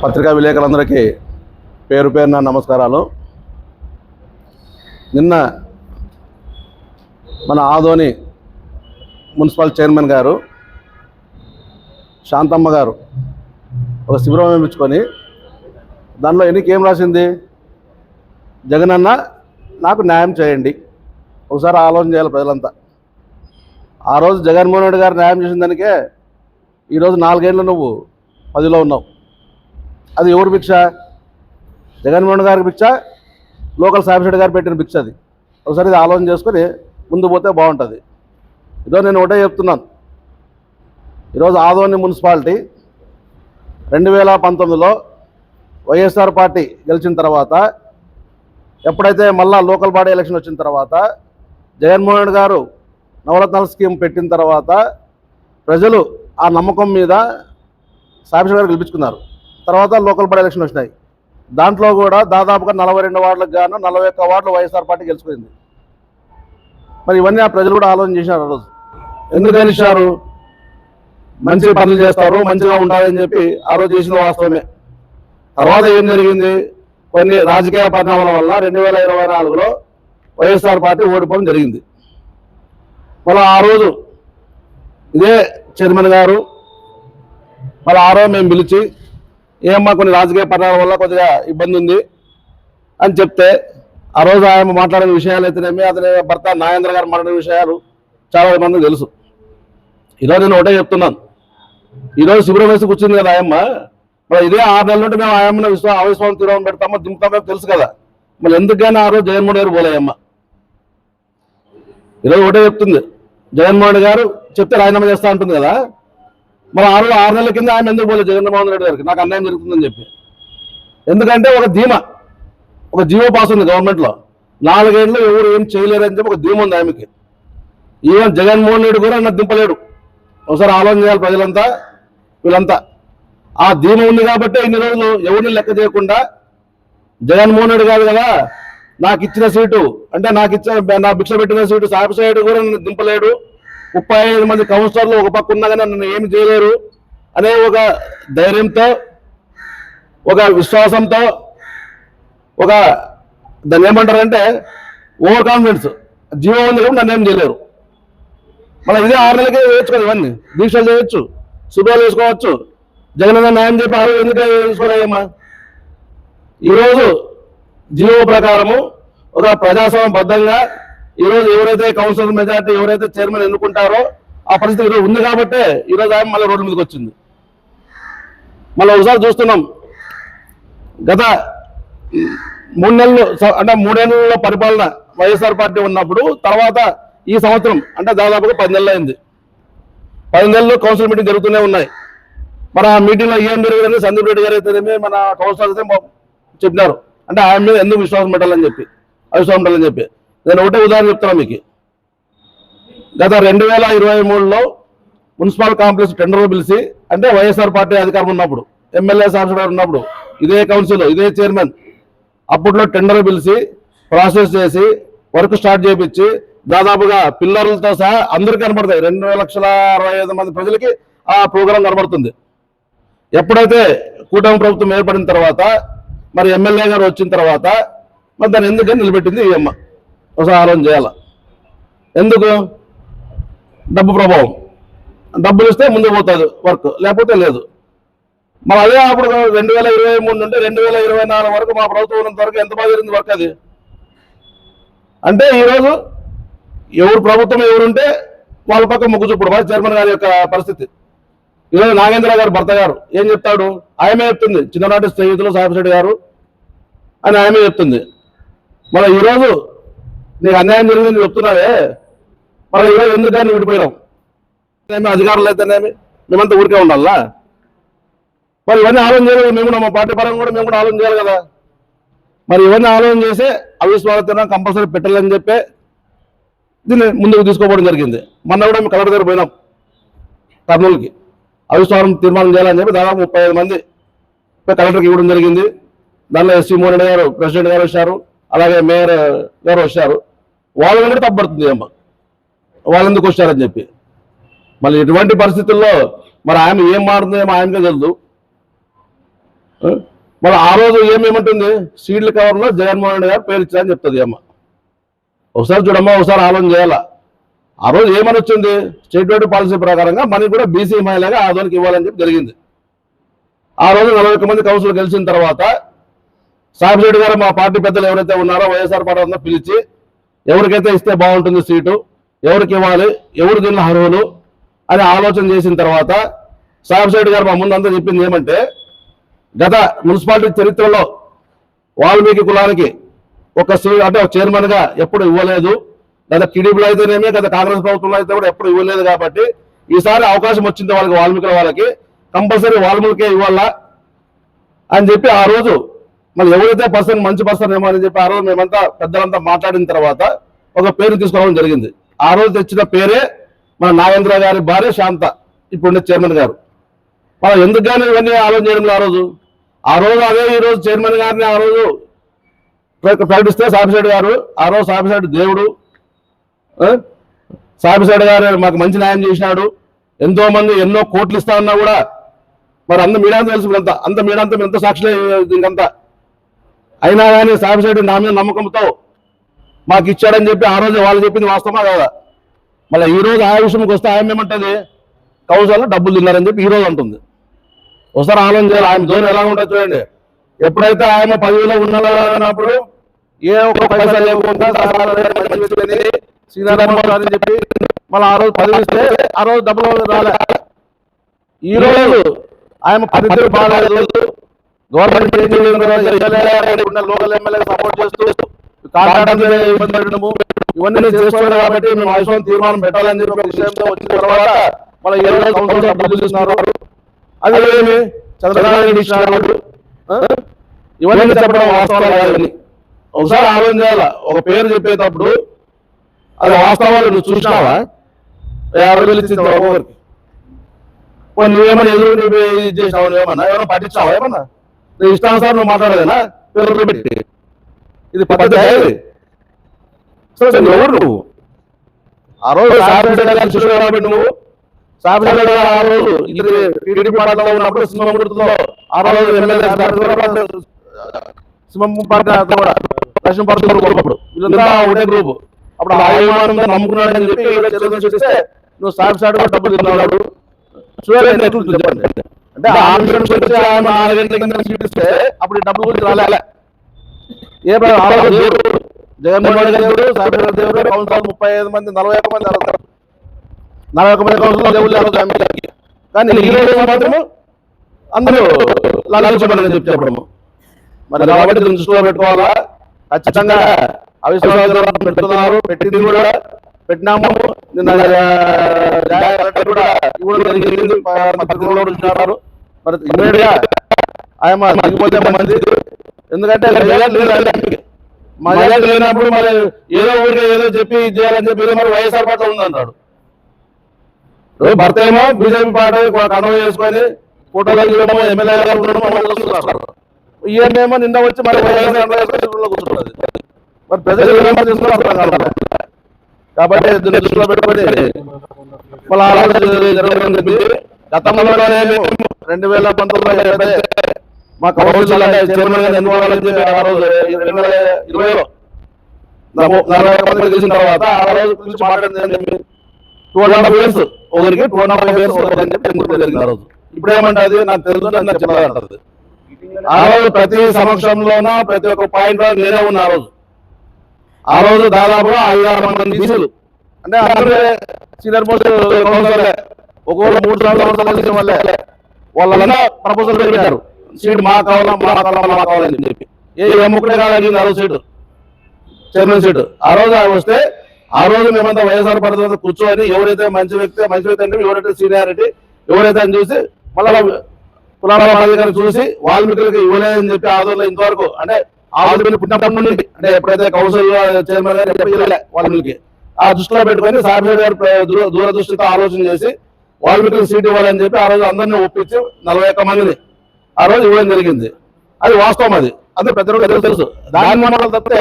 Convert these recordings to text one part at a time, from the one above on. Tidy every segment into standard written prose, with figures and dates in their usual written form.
పత్రికా విలేకరులందరికీ పేరు పేరున నమస్కారాలు. నిన్న మన ఆదోని మున్సిపల్ చైర్మన్ గారు శాంతమ్మ గారు ఒక శిబిరం వేయించుకొని దానిలో ఎన్నికేం రాసింది, జగనన్న నాకు న్యాయం చేయండి. ఒకసారి ఆలోచన చేయాలి ప్రజలంతా. ఆ రోజు జగన్మోహన్ రెడ్డి గారు న్యాయం చేసిన దానికే ఈరోజు 4 ఏళ్ళు నువ్వు 10లో ఉన్నావు. అది ఎవరు భిక్ష? జగన్మోహన్ రెడ్డి గారికి భిక్ష, లోకల్ సాబిరెడ్డి గారు పెట్టిన భిక్ష. అది ఒకసారి ఇది ఆలోచన చేసుకొని ముందు పోతే బాగుంటుంది. ఈరోజు నేను ఒకటే చెప్తున్నాను, ఈరోజు ఆదోని మున్సిపాలిటీ 2019లో వైఎస్ఆర్ పార్టీ గెలిచిన తర్వాత, ఎప్పుడైతే మళ్ళా లోకల్ బాడీ ఎలక్షన్ వచ్చిన తర్వాత జగన్మోహన్ రెడ్డి గారు నవరత్నాల స్కీమ్ పెట్టిన తర్వాత ప్రజలు ఆ నమ్మకం మీద సాబిరెడ్డి గారు గెలిపించుకున్నారు. తర్వాత లోకల్ బాడీ ఎలక్షన్ వచ్చినాయి. దాంట్లో కూడా దాదాపుగా 42 వార్డులకు గాను 41 వార్డులు వైఎస్ఆర్ పార్టీ గెలుచుకుంది. మరి ఇవన్నీ ఆ ప్రజలు కూడా ఆలోచన చేశారు. ఆ రోజు ఎందుకు గెలిచారు? మంచి పనులు చేస్తారు, మంచిగా ఉంటారని చెప్పి ఆ రోజు చేసిన వాస్తవమే. తర్వాత ఏం జరిగింది? కొన్ని రాజకీయ పరిణామాల వల్ల 2024లో వైఎస్ఆర్ పార్టీ ఓడిపోవడం జరిగింది. మళ్ళీ ఆ రోజు ఇదే చైర్మన్ గారు మళ్ళీ ఆ రోజు మేము పిలిచి, ఏమమ్మా కొన్ని రాజకీయ పరిణామాల వల్ల కొద్దిగా ఇబ్బంది ఉంది అని చెప్తే, ఆ రోజు ఆయన మాట్లాడిన విషయాలు అయితేనేమి, అతని భర్త నాగేంద్ర గారు మాట్లాడిన విషయాలు చాలా మందికి తెలుసు. ఈరోజు నేను ఒకటే చెప్తున్నాను, ఈరోజు శిబిరం వేసి కూర్చుంది కదా ఆయమ్మ, మరి ఇదే 6 నెలల నుండి మేము ఆయమ్మను అవిశ్వాసం తీరం పెడతామో దింపుతామో తెలుసు కదా. మళ్ళీ ఎందుకైనా ఆ రోజు జగన్మోహన్ గారు పోలేయమ్మ. ఈరోజు ఒకటే చెప్తుంది, జగన్మోహన్ గారు చెప్తే రాజీనామా చేస్తా ఉంటుంది కదా. మరి ఆ రోజు 6 నెలల కింద ఆయన ఎందుకు పోలేదు జగన్మోహన్ రెడ్డి గారికి, నాకు అన్యాయం జరుగుతుందని చెప్పి? ఎందుకంటే ఒక ధీమా, ఒక జీవో పాస్ ఉంది గవర్నమెంట్లో, 4 ఏళ్ళు ఎవరు ఏం చేయలేరని చెప్పి ఒక ధీమ ఉంది ఆమెకి. ఈవెన్ జగన్మోహన్ రెడ్డి కూడా నన్ను దింపలేడు. ఒకసారి ఆలోచన చేయాలి ప్రజలంతా, వీళ్ళంతా. ఆ ధీమ ఉంది కాబట్టి ఇన్ని రోజులు ఎవరిని లెక్క చేయకుండా జగన్మోహన్ రెడ్డి కాదు కదా నాకు ఇచ్చిన సీటు, అంటే నా భిక్ష పెట్టిన సీటు సాబిరెడ్డి కూడా నన్ను దింపలేడు, 35 మంది కౌన్సిలర్లు ఒక పక్క ఉన్నా కానీ నన్ను ఏమి చేయలేరు అనే ఒక ధైర్యంతో, ఒక విశ్వాసంతో, ఒక దాన్ని ఏమంటారంటే ఓవర్ కాన్ఫిడెన్స్, జీవం ఉంది కూడా నన్ను ఏం చేయలేరు. మళ్ళీ ఇదే 6 నెలలకే వేయించుకోవాలి, ఇవన్నీ దీక్షలు చేయొచ్చు, శుభ్రాలు వేసుకోవచ్చు. జగనన్న న్యాయం చెప్పి ఆ రోజు ఎందుకు వేసుకోలేమ్మా? ఈరోజు జీవో ప్రకారము ఒక ప్రజాస్వామ్యబద్ధంగా ఈరోజు ఎవరైతే కౌన్సిలర్ మెజార్టీ, ఎవరైతే చైర్మన్ ఎన్నుకుంటారో ఆ పరిస్థితి ఈరోజు ఉంది కాబట్టి ఈరోజు ఆయన మళ్ళీ రోడ్ల మీదకి వచ్చింది. మళ్ళీ ఒకసారి చూస్తున్నాం, గత 3 నెలలు అంటే 3 ఏళ్ళలో పరిపాలన వైఎస్ఆర్ పార్టీ ఉన్నప్పుడు, తర్వాత ఈ సంవత్సరం అంటే దాదాపుగా 10 నెలలు అయింది. 10 నెలలు కౌన్సిల్ మీటింగ్ జరుగుతూనే ఉన్నాయి. మన మీటింగ్లో ఏం జరిగిందని సందీప్ రెడ్డి గారు అయితే మన కౌన్సిలర్ అయితే చెప్పినారు, అంటే ఆయన మీద ఎందుకు అవిశ్వాసం పెట్టాలని చెప్పి. నేను ఒకటే ఉదాహరణ చెప్తున్నా మీకు. గత 2023లో మున్సిపల్ కాంప్లెక్స్ టెండర్లు పిలిచి, అంటే వైఎస్ఆర్ పార్టీ అధికారం ఉన్నప్పుడు, ఎమ్మెల్యే సాబిరెడ్డి ఉన్నప్పుడు, ఇదే కౌన్సిల్ ఇదే చైర్మన్ అప్పట్లో టెండర్ పిలిచి ప్రాసెస్ చేసి వర్క్ స్టార్ట్ చేయించి, దాదాపుగా పిల్లర్లతో సహా అందరికీ కనబడతాయి. 2,65,000 మంది ప్రజలకి ఆ ప్రోగ్రాం కనబడుతుంది. ఎప్పుడైతే కూటమి ప్రభుత్వం ఏర్పడిన తర్వాత, మరి ఎమ్మెల్యే గారు వచ్చిన తర్వాత, మరి దాన్ని ఎందుకని నిలబెట్టింది ఈ అమ్మ? ఒకసారి ఆలోచన చేయాల. ఎందుకు? డబ్బు ప్రభావం. డబ్బులు ఇస్తే ముందు పోతుంది వర్క్, లేకపోతే లేదు. మరి అదే అప్పుడు 2023 నుండి 2024 వరకు మా ప్రభుత్వం ఉన్నంత వరకు ఎంత బాగా జరిగింది వర్క్ అది. అంటే ఈరోజు ఎవరు ప్రభుత్వం ఎవరుంటే వాళ్ళ పక్క మొగ్గు చూపుడు వైస్ చైర్మన్ గారి యొక్క పరిస్థితి. ఈరోజు నాగేంద్ర గారు భర్త గారు ఏం చెప్తాడు? ఆయమే చెప్తుంది, చిన్ననాటి స్నేహితులు సాబిరెడ్డి గారు అని ఆయమే చెప్తుంది. మరి ఈరోజు నీకు అన్యాయం జరిగిందని చెప్తున్నావే, మరి ఈరోజు ఎందుకని విడిపోయినాం? అధికారులు అయితేనేమి మేమంతా ఊరికే ఉండాలా? మరి ఇవన్నీ ఆలోచన చేయాలి. మేము కూడా మా పార్టీ పరంగా కూడా మేము కూడా ఆలోచన చేయాలి కదా. మరి ఇవన్నీ ఆలోచన చేసి అవిశ్వాసం కంపల్సరీ పెట్టాలని చెప్పి దీన్ని ముందుకు తీసుకోవడం జరిగింది. మొన్న కూడా మేము కలెక్టర్ దగ్గర పోయినాం, కర్నూలుకి అవిశ్వాసం తీర్మానం చేయాలని చెప్పి దాదాపు 35 మంది కలెక్టర్కి ఇవ్వడం జరిగింది. దానిలో ఎస్సీ మోహన్ రెడ్డి గారు ప్రెసిడెంట్ గారు వచ్చారు, అలాగే మేయర్ గారు వచ్చారు. వాళ్ళని కూడా తప్పబడుతుంది అమ్మ, వాళ్ళు ఎందుకు వచ్చారని చెప్పి. మళ్ళీ ఎటువంటి పరిస్థితుల్లో మరి ఆమె ఏం మారుతుందో ఆయనకే తెలుసు. మళ్ళీ ఆ రోజు ఏమేమంటుంది, సీడ్ల కవర్లో జగన్మోహన్ రెడ్డి గారు పేరు ఇచ్చారని చెప్తుంది అమ్మ. ఒకసారి చూడమ్మా, ఒకసారి ఆలోచన చేయాలా. ఆ రోజు ఏమని వచ్చింది, స్టేట్ వైడ్ పాలసీ ప్రకారంగా మనకి కూడా బీసీ మహిళగా ఆదోనికి ఇవ్వాలని చెప్పి జరిగింది. ఆ రోజు 41 మంది కౌన్సిల్ గెలిచిన తర్వాత సాబిరెడ్డి గారు మా పార్టీ పెద్దలు ఎవరైతే ఉన్నారో వైఎస్ఆర్ పార్టీ పిలిచి ఎవరికైతే ఇస్తే బాగుంటుంది సీటు, ఎవరికి ఇవ్వాలి, ఎవరు దీనిలో అర్హులు అని ఆలోచన చేసిన తర్వాత సాబిరెడ్డి గారు మా ముందంతా చెప్పింది ఏమంటే, గత మున్సిపాలిటీ చరిత్రలో వాల్మీకి కులానికి ఒక సీట్ అంటే ఒక చైర్మన్ గా ఎప్పుడు ఇవ్వలేదు. గత టీడీపీలో అయితేనేమి, గత కాంగ్రెస్ ప్రభుత్వంలో అయితే కూడా ఎప్పుడు ఇవ్వలేదు. కాబట్టి ఈసారి అవకాశం వచ్చింది వాళ్ళకి, వాల్మీకుల వాళ్ళకి కంపల్సరీ వాల్మీకే ఇవ్వాలా అని చెప్పి ఆ రోజు మళ్ళీ ఎవరైతే పర్సన్ మంచి పర్సన్ ఏమో అని చెప్పి ఆ రోజు మేమంతా పెద్దలంతా మాట్లాడిన తర్వాత ఒక పేరు తీసుకోవడం జరిగింది. ఆ రోజు తెచ్చిన పేరే మన నాగేంద్ర గారి భార్య శాంత, ఇప్పుడు చైర్మన్ గారు. మనం ఎందుకు కానీ ఇవన్నీ ఆలోచన చేయడం ఆ రోజు అదే ఈ రోజు చైర్మన్ గారిని ఆ రోజు ప్రకటిస్తే సాబిరెడ్డి గారు, ఆ రోజు సాబిరెడ్డి దేవుడు, సాబిరెడ్డి గారు మాకు మంచి న్యాయం చేసినాడు, ఎంతో మంది ఎన్నో కోట్లు ఇస్తా ఉన్నా కూడా మరి అంత మీడియా తెలుసు, అంత మీడియా అంతా ఎంత సాక్షులే దీనికంతా. అయినా కానీ సాబిరెడ్డి నా మీద నమ్మకంతో మాకు ఇచ్చాడని చెప్పి ఆ రోజు వాళ్ళు చెప్పింది వాస్తవమా కాదా? మళ్ళీ ఈ రోజు ఆ విషయంకి వస్తే ఆయన ఏమంటది, కౌన్సిల్లో డబ్బులు తిన్నారని చెప్పి ఈ రోజు అంటుంది. ఒకసారి ఆలోచన చేయాలి, ఆయన ధోరణి ఎలా ఉంటుంది చూడండి. ఎప్పుడైతే ఆయన పదవిలో ఉన్నప్పుడు ఏ ఒక్క పైసా లేకుండా అని చెప్పి మళ్ళీ ఆ రోజు పదవి ఇస్తే ఆ రోజు డబ్బులు రాలే. ఈ రోజు ఆయన పరిస్థితులు బాగాలేదు, గవర్నమెంట్ లోకల్ ఎమ్మెల్యే సపోర్ట్ చేస్తూ ఇబ్బంది పెట్టడము ఇవన్నీ చేస్తున్నాడు. కాబట్టి మేము ఆయుష్మాన్ తీర్మానం పెట్టాలని చెప్పి ఒక విషయంతో వచ్చిన తర్వాత మళ్ళీ ఏ రోజు కౌన్సిల్ డబ్బులు చూస్తున్నారు, అది ఏమి చంద్రబాబు ఇచ్చినాడు, ఇవన్నీ చెప్పడం వాస్తవాలు కాదని ఒకసారి ఆలోచన చేయాల. ఒక పేరు చెప్పేటప్పుడు అది వాస్తవాలు నువ్వు చూసినావా? 50,000 ఇచ్చింది ఒక్కొక్కరికి. నువ్వేమన్నా ఎదురు నువ్వు ఇది చేసినావు, నువ్వేమన్నా ఏమన్నా పట్టించావా? ఏమన్నా నీ ఇష్టానుసారం నువ్వు మాట్లాడేనా పేరు పెట్టి? ఇది పద్ధతి ఎవరు నువ్వు? ఆ రోజు సాబిరెడ్డి గారిని చూసావు కాబట్టి నువ్వు సాబిరెడ్డి గారు ఆ రోజు టీడీపీ పార్టీలో ఉన్నప్పుడు సింహం గుర్తులో ఆ రోజు ఎమ్మెల్యే సింహం పార్టీ కూడా లక్ష్మీ పరశురాముడు వీళ్ళంతా ఒకటే గ్రూప్. అప్పుడు ఆ అభిమానంగా నమ్ముకున్నాడు అని చెప్పి చూస్తే నువ్వు సాబిరెడ్డి డబ్బులు తిన్నాడు చూడాలని ఎట్లుంటుంది చెప్పండి. అంటే ఆ విషయం వచ్చి ఆయన 4 గంటల కింద చూపిస్తే అప్పుడు ఈ డబ్బుల గురించి రాలే. ఏ జగన్మోహన్ రెడ్డి దేవుడు, సాబిరెడ్డి దేవుడు, కౌన్సిలర్ 35 మంది 41 మంది 41 మంది కౌన్సిలర్ దేవుళ్ళు ఆ రోజు. కానీ ఈ రోజు మాత్రము అందరూ లాలించమని చెప్పి చెప్పడము. మరి కాబట్టి దీన్ని దృష్టిలో పెట్టుకోవాలా. ఖచ్చితంగా అవిశ్వాసం పెడుతున్నారు, పెట్టింది కూడా పెట్టినాము. నిన్న కూడా ఇవ్వడం జరిగింది, మరి ఇమ్మీడియట్ గా ఆయన తగ్గిపోతే మంది. ఎందుకంటే మర్యాద లేనప్పుడు మరి ఏదో ఊరికే ఏదో చెప్పి చేయాలని చెప్పి మరి వైఎస్ఆర్ పార్టీ ఉందంటాడు. భర్త ఏమో బీజేపీ పార్టీ కండవ చేసుకొని ఫోటోలు చూడడం, ఎమ్మెల్యే ఉండడం, ఈయనేమో నిన్న వచ్చి మరి కూర్చుంటుంది. మరి ప్రజలు ఏమో తీసుకుని కాబట్టి దృష్టిలో పెట్టుకొని మళ్ళీ జరగదని చెప్పి గతంలోనే 2019 మా కౌన్సిల్ చైర్మన్ గా ఎన్నుకోవాలని చెప్పి ఆ రోజు 2020లో 40 మంది గెలిచిన తర్వాత ఆ రోజు గురించి మాట్లాడింది 2.5 years ఒకరికి 2.5 years అని చెప్పి ఎన్నుకోవడం జరిగింది ఆ రోజు. ఇప్పుడు ఏమంటది నాకు తెలుసు నాకు చెప్పాలంటది. ఆ రోజు ప్రతి సమక్షంలోన ప్రతి ఒక్క పాయింట్ లో నేనే ఉన్నా. ఆ రోజు దాదాపుగా 5-6 మంది బీసీలు అంటే అందరూ సీనియర్ మోస్ట్ కౌన్సిలర్లే, ఒక్కొక్క 3 సంవత్సరాల వల్లే వాళ్ళంతా ప్రపోజల్ పెట్టారు, సీట్ మా కావాలని చెప్పి. ఏ ఎమ్ముకునే కాదని ఆ రోజు సీటు చైర్మన్ సీటు ఆ రోజు వస్తే ఆ రోజు మేమంతా వైఎస్ఆర్ పార్టీ కూర్చొని ఎవరైతే మంచి వ్యక్తి అంటే ఎవరైతే సీనియారిటీ ఎవరైతే అని చూసి మళ్ళా కులాల చూసి వాల్మీకులకి ఇవ్వలేదని చెప్పి ఆదోళన ఇంతవరకు అంటే ఆదోళన పుట్టినప్పటి నుండి అంటే ఎప్పుడైతే కౌన్సిల్ చైర్మన్ గారు వాల్మీకి ఆ దృష్టిలో పెట్టుకొని సాబిరెడ్డి గారు దూరదృష్టితో ఆలోచన చేసి వాల్మీకులకు సీట్ ఇవ్వాలని చెప్పి ఆ రోజు అందరినీ ఒప్పించి 41 మందిని ఆ రోజు ఇవ్వడం జరిగింది. అది వాస్తవం, అది అందరూ పెద్ద తెలుసు. దాని మనం తప్పితే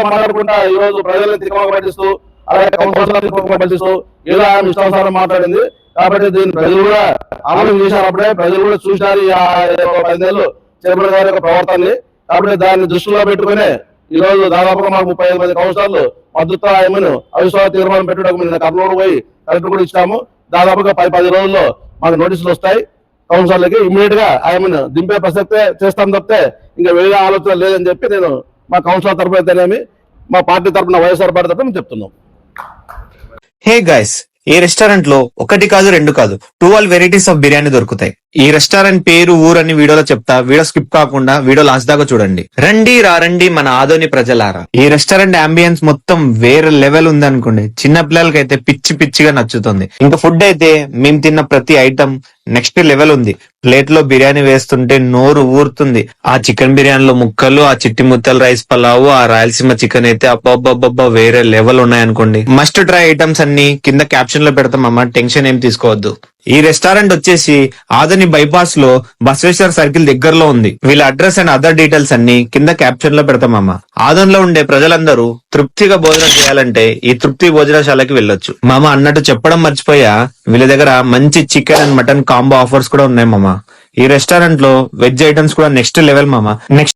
మాట్లాడుకుంటా ఈ రోజు ప్రజలను తికమక పట్టిస్తూ అలాగే కౌన్సిలర్ తికమక పట్టిస్తూ ఏదో ఆయన ఇష్టానుసారం మాట్లాడింది. కాబట్టి దీన్ని ప్రజలు కూడా ఆలోచన చేశారు. అప్పుడే ప్రజలు కూడా చూసినారు ఈ 10 నెలలు చైర్మన్ గారి యొక్క ప్రవర్తనని. కాబట్టి దాన్ని దృష్టిలో పెట్టుకుని ఈ రోజు దాదాపుగా మాకు 35 మంది కౌన్సిలర్లు మద్దతు ఆయమను అవిశ్వాస తీర్మానం పెట్టడం నిన్న కర్నూలు పోయి కలెక్టర్ కూడా ఇచ్చాము. దాదాపుగా 10 రోజుల్లో మాకు నోటీసులు వస్తాయి. కౌన్సిలర్లకి ఇమ్మీడియట్ గా ఆయమను దింపే ప్రసక్తే చేస్తాం తప్పితే ఇంకా వేరే ఆలోచన లేదని చెప్పి నేను మా కౌన్సిలర్ తరఫున అయితేనేమి మా పార్టీ తరఫున వైఎస్ఆర్ పార్టీ తరఫున చెప్తున్నాం. హే గైస్, ఈ రెస్టారెంట్ లో 1 కాదు 2 కాదు 12 వెరైటీస్ ఆఫ్ బిర్యానీ దొరుకుతాయి. ఈ రెస్టారెంట్ పేరు ఊరని వీడియోలో చెప్తా, వీడియో స్కిప్ కాకుండా వీడియో లాస్ట్ దాకా చూడండి. రండి రారండి మన ఆదోని ప్రజలారా. ఈ రెస్టారెంట్ అంబియన్స్ మొత్తం వేరే లెవెల్ ఉంది అనుకోండి. చిన్న పిల్లలకైతే పిచ్చి పిచ్చిగా నచ్చుతుంది. ఇంకా ఫుడ్ అయితే మేము తిన్న ప్రతి ఐటమ్ నెక్స్ట్ లెవెల్ ఉంది. ప్లేట్ లో బిర్యానీ వేస్తుంటే నోరు ఊరుతుంది. ఆ చికెన్ బిర్యానీలో ముక్కలు, ఆ చిట్టి ముత్తల రైస్ పలావు, ఆ రాయలసీమ చికెన్ అయితే అబ్బబ్బబ్బబ్బా వేరే లెవెల్ ఉన్నాయనుకోండి. మస్ట్ ట్రై ఐటమ్స్ అన్ని కింద క్యాప్షన్ లో పెడతామమ్మా, టెన్షన్ ఏం తీసుకోవద్దు. ఈ రెస్టారెంట్ వచ్చేసి ఆదోని బైపాస్ లో బసవేశ్వర సర్కిల్ దగ్గరలో ఉంది. వీళ్ళ అడ్రస్ అండ్ అదర్ డీటెయిల్స్ అన్ని కింద క్యాప్షన్ లో పెడతామమ్మా. ఆదోనిలో ఉండే ప్రజలందరూ తృప్తిగా భోజనం చేయాలంటే ఈ తృప్తి భోజనశాలకి వెళ్ళొచ్చు. మామ అన్నట్టు చెప్పడం మర్చిపోయా, వీళ్ళ దగ్గర మంచి chicken and mutton combo offers కూడా ఉన్నాయి మామ. ఈ రెస్టారెంట్ లో వెజ్ ఐటమ్స్ కూడా నెక్స్ట్ లెవెల్ మామ. నెక్స్ట్